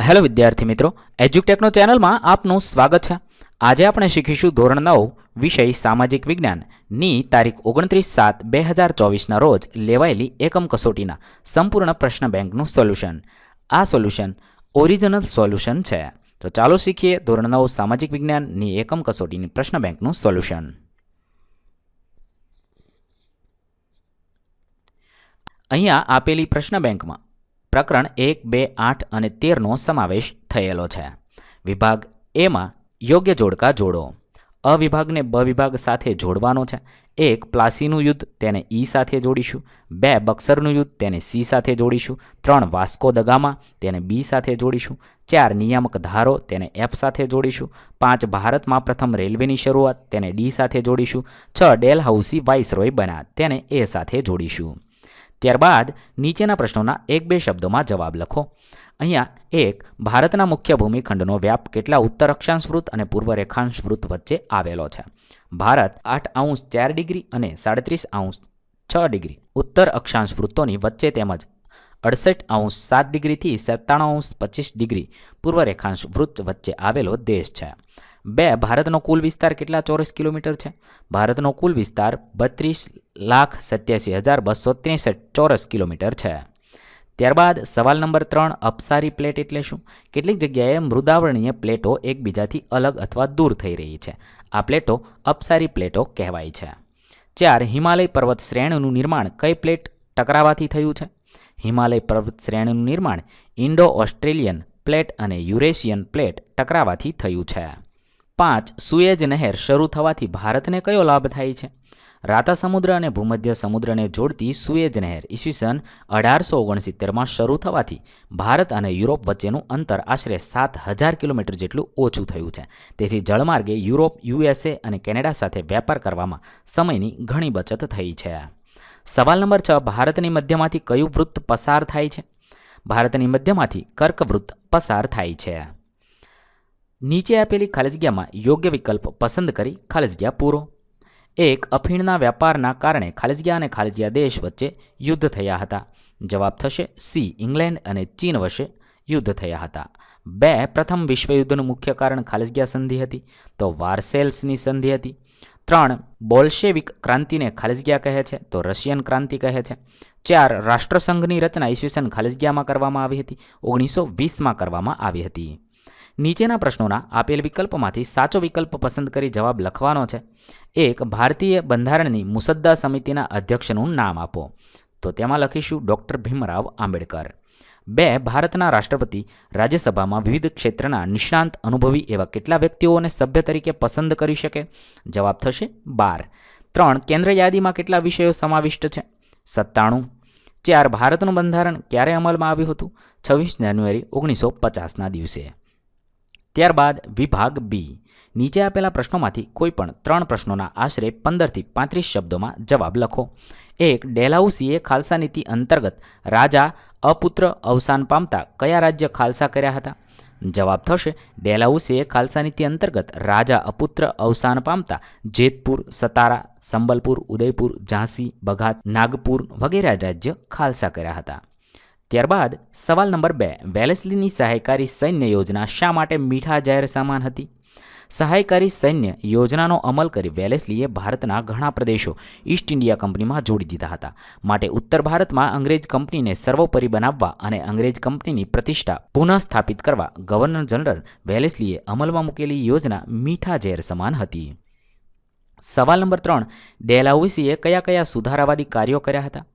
Hello વિદ્યાર્થી મિત્રો, એજ્યુટેકનો ચેનલમાં આપનું સ્વાગત છે। આજે આપણે શીખીશું ધોરણ 9 વિષય સામાજિક વિજ્ઞાનની તારીખ 29/7/2024ના રોજ લેવાયેલી એકમ કસોટીના સંપૂર્ણ પ્રશ્ન બેંકનું સોલ્યુશન। આ સોલ્યુશન ઓરિજિનલ સોલ્યુશન છે। તો ચાલો શીખીએ ધોરણ 9 સામાજિક વિજ્ઞાનની એકમ કસોટીની પ્રશ્ન બેંકનું સોલ્યુશન। અહીંયા આપેલી પ્રશ્ન બેંકમાં પ્રકરણ 1, 2, 8 અને 13નો સમાવેશ થયેલો છે। વિભાગ એમાં યોગ્ય જોડકા જોડો। અ વિભાગને બ વિભાગ સાથે જોડવાનો છે। 1 પ્લાસીનું યુદ્ધ, તેને ઈ સાથે જોડીશું। 2 બક્સરનું યુદ્ધ, તેને સી સાથે જોડીશું। 3 વાસ્કો દ ગામા, તેને બી સાથે જોડીશું। 4 નિયામક ધારો, તેને એફ સાથે જોડીશું। 5 ભારતમાં પ્રથમ રેલવેની શરૂઆત, તેને ડી સાથે જોડીશું। 6 ડેલહાઉસી વાઇસરોય બન્યા, તેને એ સાથે જોડીશું। ત્યારબાદ નીચેના પ્રશ્નોના 1-2 શબ્દોમાં જવાબ લખો। અહીંયા 1 ભારતના મુખ્ય ભૂમિખંડનો વ્યાપ કેટલા ઉત્તર અક્ષાંશ વૃત્ત અને પૂર્વ રેખાંશ વૃત્ત વચ્ચે આવેલો છે? ભારત 8°4° અને 37°6° ઉત્તર અક્ષાંશ વૃત્તોની વચ્ચે તેમજ 68°7° થી 97°25° પૂર્વ રેખાંશ વૃત્ત વચ્ચે આવેલો દેશ છે। 2 ભારતનો કુલ વિસ્તાર કેટલા ચોરસ કિલોમીટર છે? ભારતનો કુલ વિસ્તાર 32,87,263 ચોરસ કિલોમીટર છે। ત્યારબાદ સવાલ નંબર 3 અપસારી પ્લેટ એટલે શું? કેટલીક જગ્યાએ મૃદાવર્ણીય પ્લેટો એકબીજાથી અલગ અથવા દૂર થઈ રહી છે, આ પ્લેટો અપસારી પ્લેટો કહેવાય છે। 4 હિમાલય પર્વત શ્રેણીનું નિર્માણ કઈ પ્લેટ ટકરાવાથી થયું છે? હિમાલય પર્વત શ્રેણીનું નિર્માણ ઇન્ડો ઓસ્ટ્રેલિયન પ્લેટ અને યુરેશિયન પ્લેટ ટકરાવાથી થયું છે। 5 સુએજ નહેર શરૂ થવાથી ભારતને કયો લાભ થાય છે? રાતા સમુદ્ર અને ભૂમધ્ય સમુદ્રને જોડતી સુએજ નહેર ઈસવીસન 1869માં શરૂ થવાથી ભારત અને યુરોપ વચ્ચેનું અંતર આશરે 7,000 કિલોમીટર જેટલું ઓછું થયું છે। તેથી જળમાર્ગે યુરોપ, USA અને કેનેડા સાથે વેપાર કરવામાં સમયની ઘણી બચત થઈ છે। સવાલ નંબર 6 ભારતની મધ્યમાંથી કયું વૃત્ત પસાર થાય છે? ભારતની મધ્યમાંથી કર્કવૃત્ત પસાર થાય છે। નીચે આપેલી ખાલી જગ્યામાં યોગ્ય વિકલ્પ પસંદ કરી ખાલી જગ્યા પૂરો। 1 અફીણના વ્યાપારના કારણે ખાલી જગ્યા અને ખાલી જગ્યા દેશ વચ્ચે યુદ્ધ થયા હતા, જવાબ થશે સી ઇંગ્લેન્ડ અને ચીન વચ્ચે યુદ્ધ થયા હતા। 2 પ્રથમ વિશ્વયુદ્ધનું મુખ્ય કારણ ખાલી જગ્યા સંધિ હતી, તો વાર્સેલ્સની સંધિ હતી। 3 બોલ્શેવિક ક્રાંતિને ખાલી જગ્યા કહે છે, તો રશિયન ક્રાંતિ કહે છે। 4 રાષ્ટ્રસંઘની રચના ઈસવીસન ખાલી જગ્યામાં કરવામાં આવી હતી, 1920માં કરવામાં આવી હતી। નીચેના પ્રશ્નોના આપેલ વિકલ્પમાંથી સાચો વિકલ્પ પસંદ કરી જવાબ લખવાનો છે। 1 ભારતીય બંધારણની મુસદ્દા સમિતિના અધ્યક્ષનું નામ આપો, તો તેમાં લખીશું ડૉક્ટર ભીમરાવ આંબેડકર। 2 ભારતના રાષ્ટ્રપતિ રાજ્યસભામાં વિવિધ ક્ષેત્રના નિષ્ણાંત અનુભવી એવા કેટલા વ્યક્તિઓને સભ્ય તરીકે પસંદ કરી શકે? જવાબ થશે 12। 3 કેન્દ્ર યાદીમાં કેટલા વિષયો સમાવિષ્ટ છે? 97। 4 ભારતનું બંધારણ ક્યારે અમલમાં આવ્યું હતું? 26 જાન્યુઆરી 1950ના દિવસે। ત્યારબાદ વિભાગ બી, નીચે આપેલા પ્રશ્નોમાંથી કોઈપણ 3 પ્રશ્નોના આશરે 15થી 35 શબ્દોમાં જવાબ લખો। 1 ડેલહાઉસીએ ખાલસા નીતિ અંતર્ગત રાજા અપુત્ર અવસાન પામતા કયા રાજ્ય ખાલસા કર્યા હતા? જવાબ થશે ડેલહાઉસીએ ખાલસા નીતિ અંતર્ગત રાજા અપુત્ર અવસાન પામતા જેતપુર, સતારા, સંબલપુર, ઉદયપુર, ઝાંસી, બઘાત, નાગપુર વગેરે રાજ્ય ખાલસા કર્યા હતા। ત્યારબાદ સવાલ નંબર 2 વેલેસ્લીની સહાયકારી સૈન્ય યોજના શા માટે મીઠા જાહેર સામાન હતી? સહાયકારી સૈન્ય યોજનાનો અમલ કરી વેલેસ્લીએ ભારતના ઘણા પ્રદેશો ઈસ્ટ ઇન્ડિયા કંપનીમાં જોડી દીધા હતા, માટે ઉત્તર ભારતમાં અંગ્રેજ કંપનીને સર્વોપરી બનાવવા અને અંગ્રેજ કંપનીની પ્રતિષ્ઠા પુનઃસ્થાપિત કરવા ગવર્નર જનરલ વેલેસ્લીએ અમલમાં મૂકેલી યોજના મીઠા ઝેર સમાન હતી। સવાલ નંબર 3 ડેલહાઉસીએ કયા કયા સુધારાવાદી કાર્યો કર્યા હતા?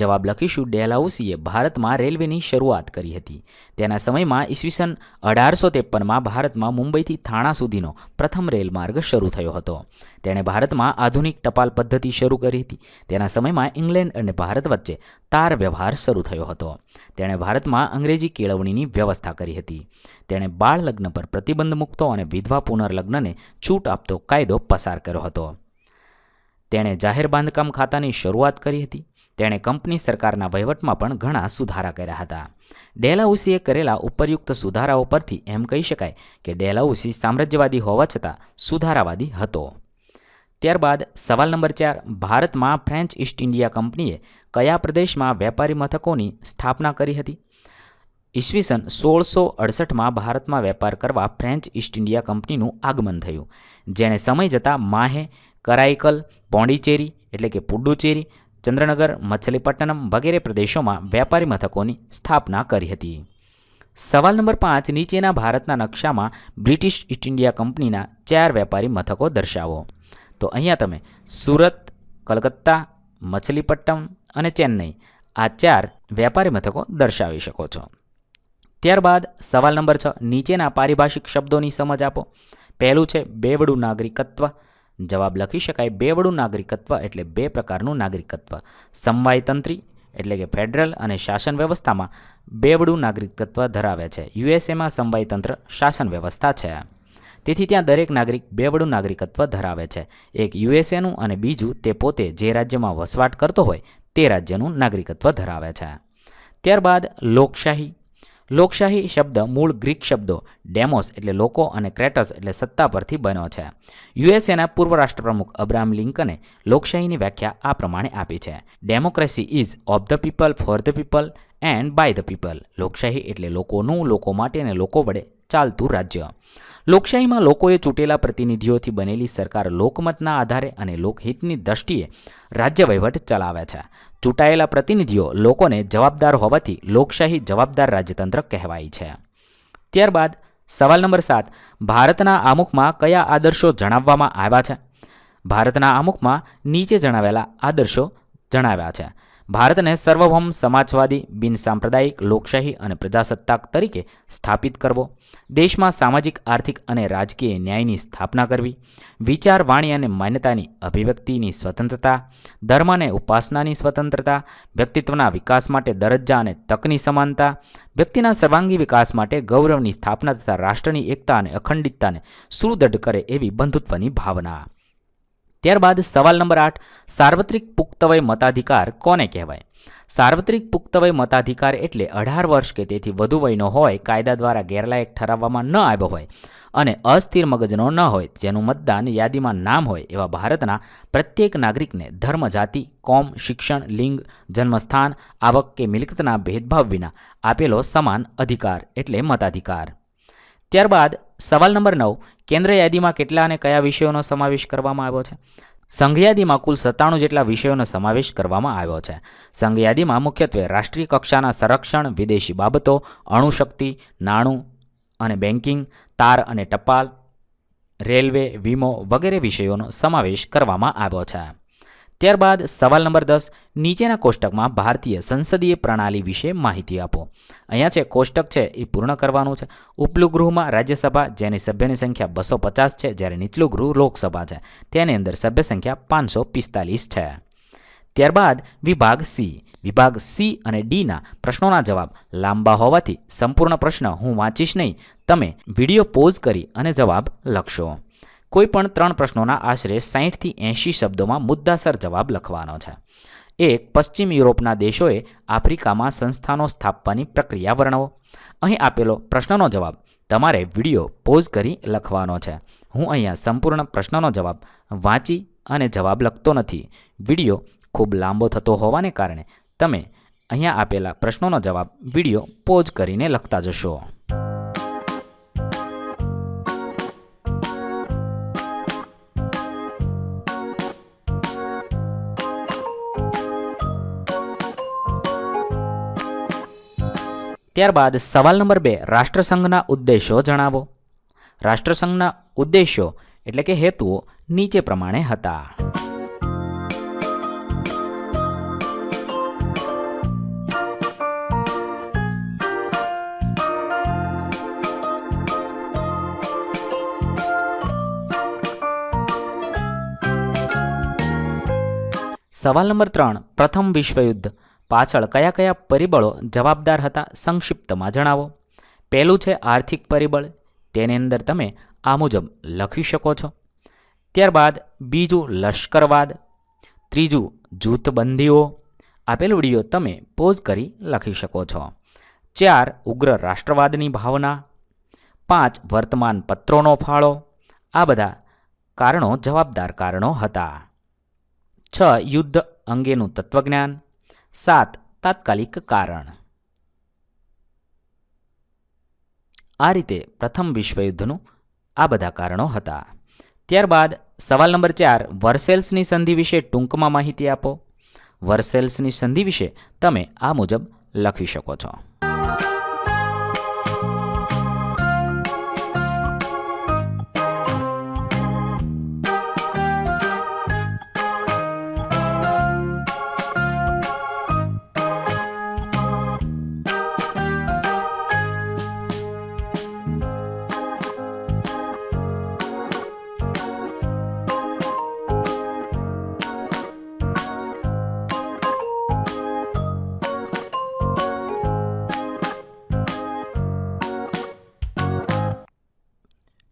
જવાબ લખીશું ડેલહાઉસીએ ભારતમાં રેલવેની શરૂઆત કરી હતી। તેના સમયમાં ઈસવીસન 1853માં ભારતમાં મુંબઈથી થાણા સુધીનો પ્રથમ રેલમાર્ગ શરૂ થયો હતો। તેણે ભારતમાં આધુનિક ટપાલ પદ્ધતિ શરૂ કરી હતી। તેના સમયમાં ઇંગ્લેન્ડ અને ભારત વચ્ચે તાર વ્યવહાર શરૂ થયો હતો। તેણે ભારતમાં અંગ્રેજી કેળવણીની વ્યવસ્થા કરી હતી। તેણે બાળ લગ્ન પર પ્રતિબંધ મૂકતો અને વિધવા પુનર્લગ્નને છૂટ આપતો કાયદો પસાર કર્યો હતો। તેણે જાહેર બાંધકામ ખાતાની શરૂઆત કરી હતી। તેણે કંપની સરકારના વહીવટમાં પણ ઘણા સુધારા કર્યા હતા। ડેલહાઉસીએ કરેલા ઉપરયુક્ત સુધારાઓ પરથી એમ કહી શકાય કે ડેલહાઉસી સામ્રાજ્યવાદી હોવા છતાં સુધારાવાદી હતો। ત્યારબાદ સવાલ નંબર 4 ભારતમાં ફ્રેન્ચ ઈસ્ટ ઇન્ડિયા કંપનીએ કયા પ્રદેશમાં વેપારી મથકોની સ્થાપના કરી હતી? ઈસવીસન 1668માં ભારતમાં વેપાર કરવા ફ્રેન્ચ ઈસ્ટ ઇન્ડિયા કંપનીનું આગમન થયું, જેણે સમય જતાં માહે, કરાઈકલ, પોંડિચેરી એટલે કે પુડુચેરી, ચંદ્રનગર, મછલીપટ્ટનમ વગેરે પ્રદેશોમાં વેપારી મથકોની સ્થાપના કરી હતી. સવાલ નંબર 5. નીચેના ભારતના નકશામાં બ્રિટિશ ઈસ્ટ ઇન્ડિયા કંપનીના 4 વેપારી મથકો દર્શાવો. તો અહીંયા તમે સુરત, કલકત્તા, મછલીપટ્ટમ અને ચેન્નઈ આ 4 વેપારી મથકો દર્શાવી શકો છો. ત્યારબાદ સવાલ નંબર 6. નીચેના પારિભાષિક શબ્દોની સમજ આપો. પહેલું છે બેવડું નાગરિકત્વ. જવાબ લખી શકાય. બેવડું નાગરિકત્વ એટલે 2 પ્રકારનું નાગરિકત્વ. સમવાયતંત્રી એટલે કે ફેડરલ અને શાસન વ્યવસ્થામાં બેવડું નાગરિકત્વ ધરાવે છે. યુએસએમાં સમવાયતંત્ર શાસન વ્યવસ્થા છે, તેથી ત્યાં દરેક નાગરિક બેવડું નાગરિકત્વ ધરાવે છે. એક યુએસએનું અને બીજું તે પોતે જે રાજ્યમાં વસવાટ કરતો હોય તે રાજ્યનું નાગરિકત્વ ધરાવે છે. ત્યારબાદ લોકશાહી. લોકશાહી શબ્દ મૂળ ગ્રીક શબ્દો ડેમોસ એટલે લોકો અને ક્રેટસ એટલે સત્તા પરથી બન્યો છે. યુએસએના પૂર્વ રાષ્ટ્રપ્રમુખ અબ્રાહમ લિંકને લોકશાહીની વ્યાખ્યા આ પ્રમાણે આપી છે. Democracy is of the people, for the people and by the people. લોકશાહી એટલે લોકોનું, લોકો માટે અને લોકો વડે ચાલતું રાજ્ય. લોકશાહીમાં લોકોએ ચૂંટેલા પ્રતિનિધિઓથી બનેલી સરકાર લોકમતના આધારે અને લોકહિતની દ્રષ્ટિએ રાજ્ય વહીવટ ચલાવે છે. ચૂંટાયેલા પ્રતિનિધિઓ લોકોને જવાબદાર હોવાથી લોકશાહી જવાબદાર રાજ્યતંત્ર કહેવાય છે. ત્યારબાદ સવાલ નંબર 7. ભારતના આમુખમાં કયા આદર્શો જણાવવામાં આવ્યા છે? ભારતના આમુખમાં નીચે જણાવેલા આદર્શો જણાવ્યા છે. ભારતને સર્વભૌમ સમાજવાદી, બિનસાંપ્રદાયિક, લોકશાહી અને પ્રજાસત્તાક તરીકે સ્થાપિત કરવો. દેશમાં સામાજિક, આર્થિક અને રાજકીય ન્યાયની સ્થાપના કરવી. વિચાર, વાણી અને માન્યતાની અભિવ્યક્તિની સ્વતંત્રતા. ધર્મ અને ઉપાસનાની સ્વતંત્રતા. વ્યક્તિત્વના વિકાસ માટે દરજ્જા અને તકની સમાનતા. વ્યક્તિના સર્વાંગી વિકાસ માટે ગૌરવની સ્થાપના તથા રાષ્ટ્રની એકતા અને અખંડિતતાને સુદૃઢ કરે એવી બંધુત્વની ભાવના. ત્યારબાદ સવાલ નંબર 8. સાર્વત્રિક પુખ્તવય મતાધિકાર કોને કહેવાય? સાર્વત્રિક પુખ્તવય મતાધિકાર એટલે 18 વર્ષ કે તેથી વધુ વયનો હોય, કાયદા દ્વારા ગેરલાયક ઠરાવવામાં ન આવ્યો હોય અને અસ્થિર મગજનો ન હોય, જેનું મતદાન યાદીમાં નામ હોય એવા ભારતના પ્રત્યેક નાગરિકને ધર્મ, જાતિ, કોમ, શિક્ષણ, લિંગ, જન્મસ્થાન, આવક કે મિલકતના ભેદભાવ વિના આપેલો સમાન અધિકાર એટલે મતાધિકાર. ત્યારબાદ સવાલ નંબર 9. કેન્દ્ર યાદીમાં કેટલા અને કયા વિષયોનો સમાવેશ કરવામાં આવ્યો છે? સંઘ યાદીમાં કુલ 97 જેટલા વિષયોનો સમાવેશ કરવામાં આવ્યો છે. સંઘ યાદીમાં મુખ્યત્વે રાષ્ટ્રીય કક્ષાના સંરક્ષણ, વિદેશી બાબતો, અણુશક્તિ, નાણું અને બેન્કિંગ, તાર અને ટપાલ, રેલવે, વીમો વગેરે વિષયોનો સમાવેશ કરવામાં આવ્યો છે. ત્યારબાદ સવાલ નંબર 10. નીચેના કોષ્ટકમાં ભારતીય સંસદીય પ્રણાલી વિશે માહિતી આપો. અહીંયા છે કોષ્ટક છે એ પૂર્ણ કરવાનું છે. ઉપલું ગૃહમાં રાજ્યસભા જેની સભ્યની સંખ્યા 250 છે, જ્યારે નીચલું ગૃહ લોકસભા છે તેની અંદર સભ્ય સંખ્યા 545 છે. ત્યારબાદ વિભાગ સી. વિભાગ સી અને ડીના પ્રશ્નોના જવાબ લાંબા હોવાથી સંપૂર્ણ પ્રશ્ન હું વાંચીશ નહીં, તમે વિડીયો પોઝ કરી અને જવાબ લખશો. કોઈ પણ 3 પ્રશ્નોના આશરે 60 થી 80 શબ્દોમાં મુદ્દાસર જવાબ લખવાનો છે. 1. પશ્ચિમ યુરોપના દેશોએ આફ્રિકામાં સંસ્થાનો સ્થાપવાની પ્રક્રિયા વર્ણવો. અહીં આપેલો પ્રશ્નનો જવાબ તમારે વિડીયો પોઝ કરી લખવાનો છે. હું અહીંયા સંપૂર્ણ પ્રશ્નનો જવાબ વાંચી અને જવાબ લખતો નથી. વિડીયો ખૂબ લાંબો થતો હોવાને કારણે તમે અહીંયા આપેલા પ્રશ્નોનો જવાબ વિડીયો પોઝ કરીને લખતા જશો. ત્યારબાદ સવાલ નંબર 2. રાષ્ટ્રસંઘના ઉદ્દેશો જણાવો. રાષ્ટ્રસંઘના ઉદ્દેશો એટલે કે હેતુઓ નીચે પ્રમાણે હતા. સવાલ નંબર 3. પ્રથમ વિશ્વયુદ્ધ પાછળ કયા કયા પરિબળો જવાબદાર હતા? સંક્ષિપ્તમાં જણાવો. પહેલું છે આર્થિક પરિબળ, તેની અંદર તમે આ મુજબ લખી શકો છો. ત્યારબાદ બીજું લશ્કરવાદ, ત્રીજું જૂથબંધીઓ. આપેલ વિડીયો તમે પોઝ કરી લખી શકો છો. 4. ઉગ્ર રાષ્ટ્રવાદની ભાવના. 5. વર્તમાન પત્રોનો ફાળો. આ બધા કારણો જવાબદાર કારણો હતા. 6. યુદ્ધ અંગેનું તત્વજ્ઞાન. 7. તાત્કાલિક કારણ. આ રીતે પ્રથમ વિશ્વયુદ્ધનું આ બધા કારણો હતા. ત્યારબાદ સવાલ નંબર 4, વર્સેલ્સની સંધિ વિશે ટૂંકમાં માહિતી આપો. વર્સેલ્સની સંધિ વિશે તમે આ મુજબ લખી શકો છો.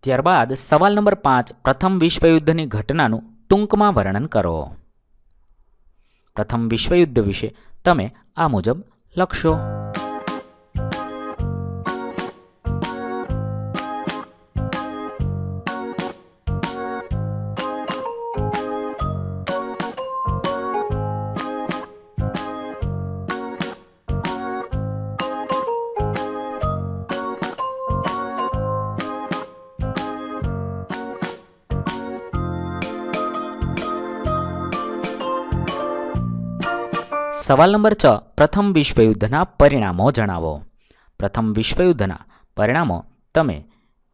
ત્યારબાદ સવાલ નંબર 5, પ્રથમ વિશ્વયુદ્ધની ઘટનાનું ટૂંકમાં વર્ણન કરો. પ્રથમ વિશ્વયુદ્ધ વિશે તમે આ મુજબ લખશો. સવાલ નંબર 6, પ્રથમ વિશ્વયુદ્ધના પરિણામો જણાવો. પ્રથમ વિશ્વયુદ્ધના પરિણામો તમે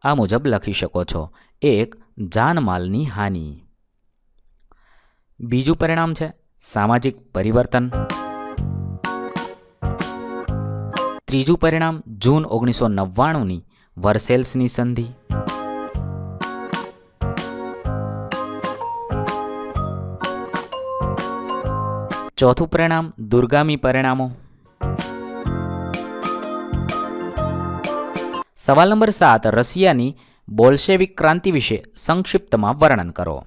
આ મુજબ લખી શકો છો. 1, જાનમાલની હાનિ. બીજું પરિણામ છે સામાજિક પરિવર્તન. ત્રીજું પરિણામ જૂન 1999ની વર્સેલ્સની સંધિ. ચોથું પરિણામ દૂરગામી પરિણામો. સવાલ નંબર 7, રશિયાની બોલ્શેવિક ક્રાંતિ વિશે સંક્ષિપ્તમાં વર્ણન કરો.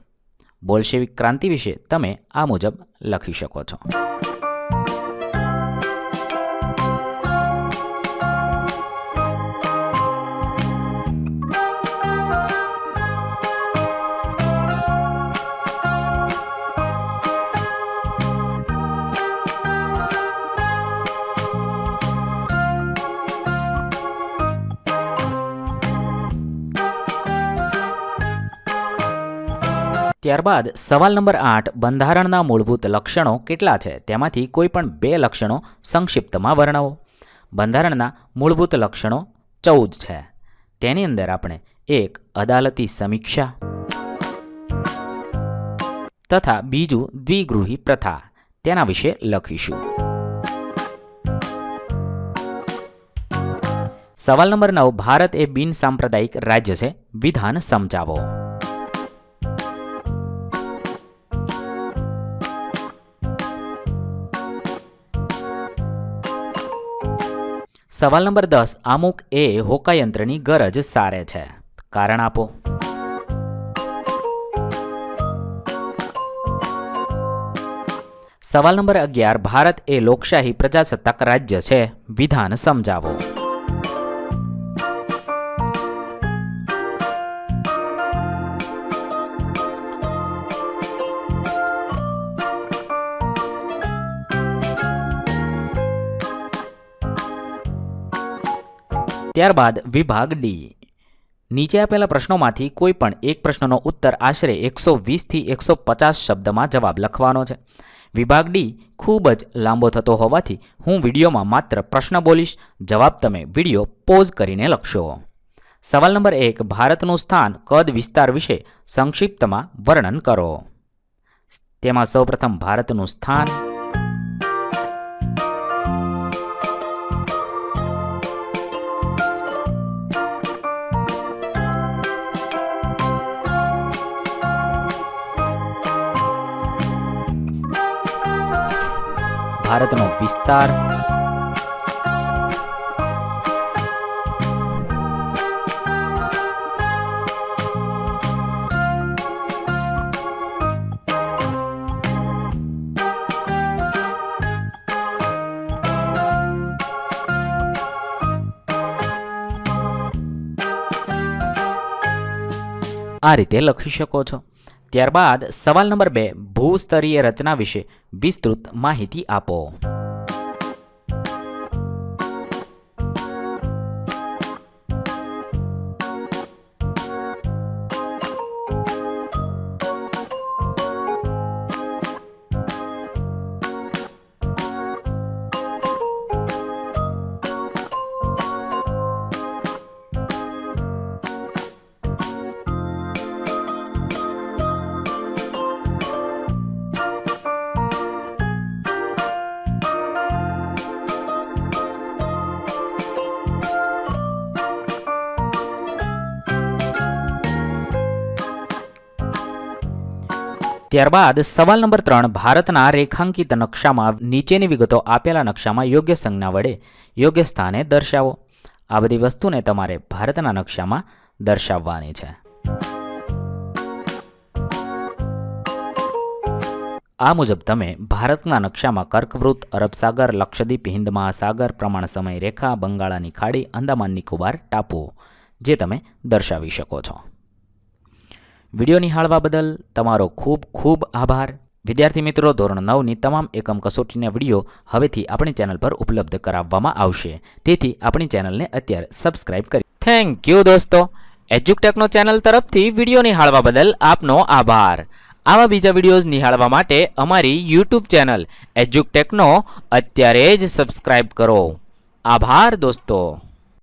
બોલ્શેવિક ક્રાંતિ વિશે તમે આ મુજબ લખી શકો છો. ત્યારબાદ સવાલ નંબર 8, બંધારણના મૂળભૂત લક્ષણો કેટલા છે તેમાંથી કોઈ પણ 2 લક્ષણો સંક્ષિપ્તમાં વર્ણવો. બંધારણના મૂળભૂત લક્ષણો 14 છે. તેની અંદર આપણે 1, અદાલતી સમીક્ષા તથા બીજું દ્વિગૃહી પ્રથા તેના વિશે લખીશું. સવાલ નંબર 9, ભારત એ બિન સાંપ્રદાયિક રાજ્ય છે. વિધાન સમજાવો. સવાલ નંબર 10, અમુક એ હોકાયંત્રની ગરજ સારે છે. કારણ આપો. સવાલ નંબર 11, ભારત એ લોકશાહી પ્રજાસત્તાક રાજ્ય છે. વિધાન સમજાવો. ત્યારબાદ વિભાગ ડી. નીચે આપેલા પ્રશ્નોમાંથી કોઈ પણ એક પ્રશ્નનો ઉત્તર આશરે 120 થી 150 શબ્દમાં જવાબ લખવાનો છે. વિભાગ ડી ખૂબ જ લાંબો થતો હોવાથી હું વિડીયોમાં માત્ર પ્રશ્ન બોલીશ, જવાબ તમે વિડીયો પોઝ કરીને લખશો. સવાલ નંબર 1, ભારતનું સ્થાન કદ વિસ્તાર વિશે સંક્ષિપ્તમાં વર્ણન કરો. તેમાં સૌપ્રથમ ભારતનું સ્થાન. ભારતનો વિસ્તાર. આ રીતે લખી શકો છો. ત્યારબાદ સવાલ નંબર 2, ભૂસ્તરીય રચના વિશે વિસ્તૃત માહિતી આપો. ત્યારબાદ સવાલ નંબર 3 ભારતના રેખાંકિત નકશામાં નીચેની વિગતો આપેલા નકશામાં યોગ્ય સંજ્ઞા વડે યોગ્ય સ્થાને દર્શાવો. આ બધી વસ્તુને તમારે ભારતના નકશામાં દર્શાવવાની છે. આ મુજબ તમે ભારતના નકશામાં કર્કવૃત્ત, અરબ સાગર, લક્ષદ્વીપ, હિન્દ મહાસાગર, પ્રમાણ સમય રેખા, બંગાળાની ખાડી, અંદામાન નિકોબાર ટાપુઓ જે તમે દર્શાવી શકો છો. વિડીયો નિહાળવા બદલ તમારો ખૂબ ખૂબ આભાર. વિદ્યાર્થી મિત્રો, ધોરણ 9ની તમામ એકમ કસોટીના વિડીયો હવેથી આપણી ચેનલ પર ઉપલબ્ધ કરાવવામાં આવશે. તેથી આપણી ચેનલને અત્યારે સબસ્ક્રાઇબ કરી. થેન્ક યુ દોસ્તો. એજ્યુકટેકનો ચેનલ તરફથી વિડીયો નિહાળવા બદલ આપનો આભાર. આવા બીજા વિડીયોઝ નિહાળવા માટે અમારી યુટ્યુબ ચેનલ એજ્યુકટેકનો અત્યારે જ સબસ્ક્રાઇબ કરો. આભાર દોસ્તો.